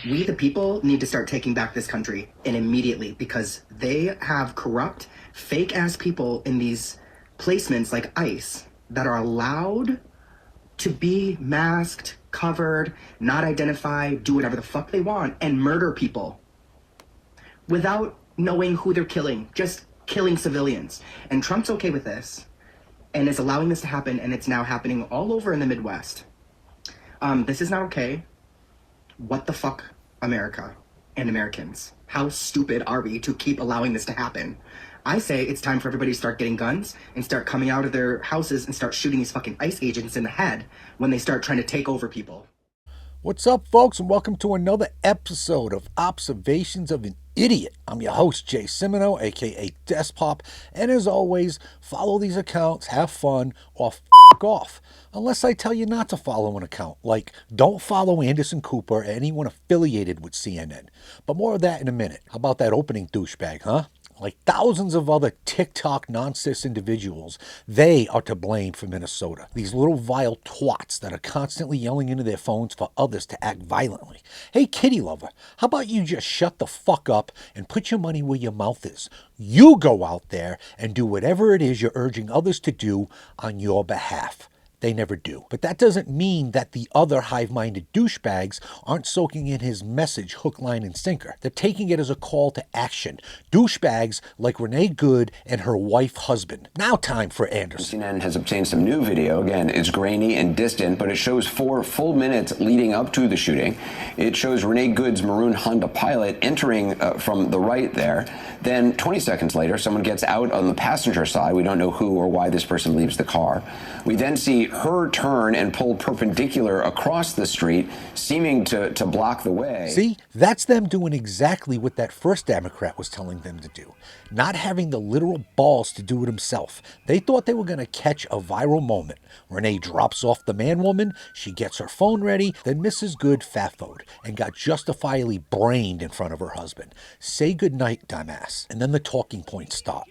We, the people, need to start taking back this country, and immediately, because they have corrupt, fake-ass people in these placements like ICE that are allowed to be masked, covered, not identified, do whatever the fuck they want, and murder people without knowing who they're killing, just killing civilians. And Trump's okay with this, and is allowing this to happen, and it's now happening all over in the Midwest. This is not okay. What the fuck, America and Americans? How stupid are we to keep allowing this to happen? I say it's time for everybody to start getting guns and start coming out of their houses and start shooting these fucking ICE agents in the head when they start trying to take over people. What's up, folks, and welcome to another episode of Observations of an Idiot. I'm your host, Jay Simino, aka Despop, and as always, follow these accounts, have fun, or f*** off. Unless I tell you not to follow an account, like don't follow Anderson Cooper or anyone affiliated with CNN. But more of that in a minute. How about that opening douchebag, huh? Like thousands of other TikTok nonsense individuals, they are to blame for Minnesota. These little vile twats that are constantly yelling into their phones for others to act violently. Hey, kitty lover, how about you just shut the fuck up and put your money where your mouth is? You go out there and do whatever it is you're urging others to do on your behalf. They never do. But that doesn't mean that the other hive-minded douchebags aren't soaking in his message hook, line, and sinker. They're taking it as a call to action. Douchebags like Renee Good and her wife-husband. Now time for Anderson. CNN has obtained some new video. Again, it's grainy and distant, but it shows 4 full minutes leading up to the shooting. It shows Renee Good's maroon Honda Pilot entering from the right there. Then 20 seconds later, someone gets out on the passenger side. We don't know who or why this person leaves the car. We then see her turn and pull perpendicular across the street, seeming to block the way. See, that's them doing exactly what that first Democrat was telling them to do. Not having the literal balls to do it himself. They thought they were going to catch a viral moment. Renee drops off the man-woman, she gets her phone ready, then Mrs. Good fatfoed and got justifiably brained in front of her husband. Say goodnight, dumbass. And then the talking points start.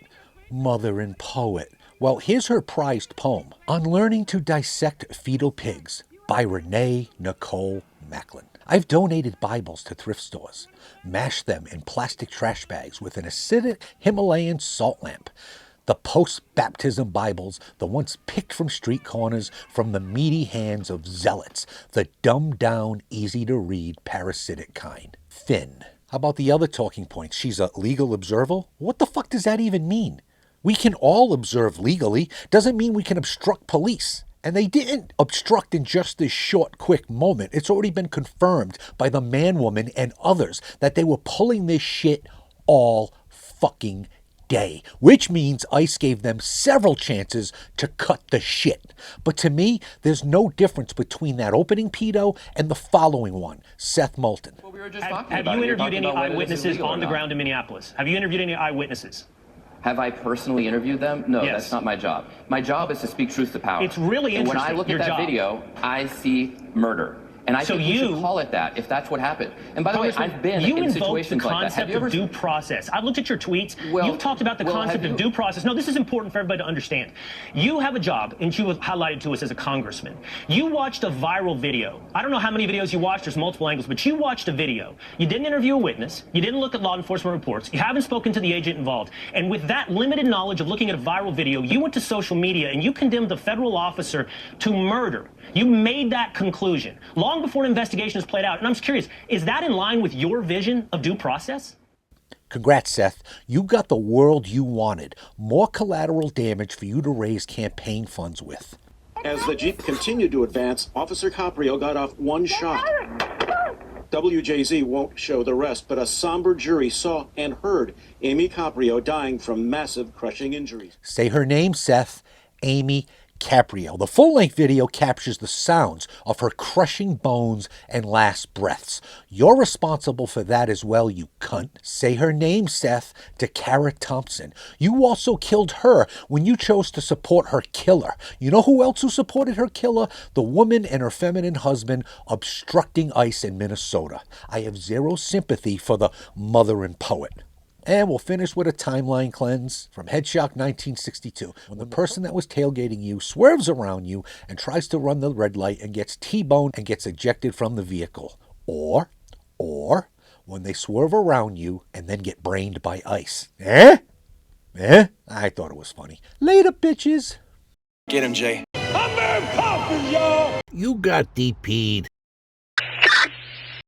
Mother and poet. Well, here's her prized poem, On Learning to Dissect Fetal Pigs by Renee Nicole Macklin. I've donated Bibles to thrift stores, mashed them in plastic trash bags with an acidic Himalayan salt lamp. The post-baptism Bibles, the ones picked from street corners from the meaty hands of zealots, the dumbed-down, easy-to-read, parasitic kind. Thin. How about the other talking points? She's a legal observer? What the fuck does that even mean? We can all observe legally. Doesn't mean we can obstruct police. And they didn't obstruct in just this short, quick moment. It's already been confirmed by the man-woman and others that they were pulling this shit all fucking day, which means ICE gave them several chances to cut the shit. But to me, there's no difference between that opening pedo and the following one, Seth Moulton. Well, we were just have you interviewed any eyewitnesses on the ground in Minneapolis? Have you interviewed any eyewitnesses? Have I personally interviewed them? No, Yes. that's not my job. My job is to speak truth to power. It's really And when I interesting, look your at that job. video, I see murder. And I So think we you- should call it that if that's what happened. And by the way, Congressman, I've been you in invoked the situations like that. Have concept you ever of due process. I've looked at your tweets. Well- You've talked about the well, concept have of you- due process. No, this is important for everybody to understand. You have a job, and you have highlighted to us as a congressman. You watched a viral video. I don't know how many videos you watched. There's multiple angles, but you watched a video. You didn't interview a witness. You didn't look at law enforcement reports. You haven't spoken to the agent involved. And with that limited knowledge of looking at a viral video, you went to social media and you condemned a federal officer to murder. You made that conclusion long before an investigation is played out. And I'm just curious, is that in line with your vision of due process? Congrats, Seth. You got the world you wanted. More collateral damage for you to raise campaign funds with. As the Jeep continued to advance, Officer Caprio got off one shot. WJZ won't show the rest, but a somber jury saw and heard Amy Caprio dying from massive crushing injuries. Say her name, Seth. Amy Caprio. The full-length video captures the sounds of her crushing bones and last breaths. You're responsible for that as well, you cunt. Say her name, Seth. DeCara Thompson. You also killed her when you chose to support her killer. You know who else who supported her killer? The woman and her feminine husband obstructing ICE in Minnesota. I have zero sympathy for the mother and poet. And we'll finish with a timeline cleanse from Headshock 1962, when the person that was tailgating you swerves around you and tries to run the red light and gets T-boned and gets ejected from the vehicle. Or Or when they swerve around you and then get brained by ICE. Eh? Eh? I thought it was funny. Later, bitches. Get him, Jay. You got DP'd.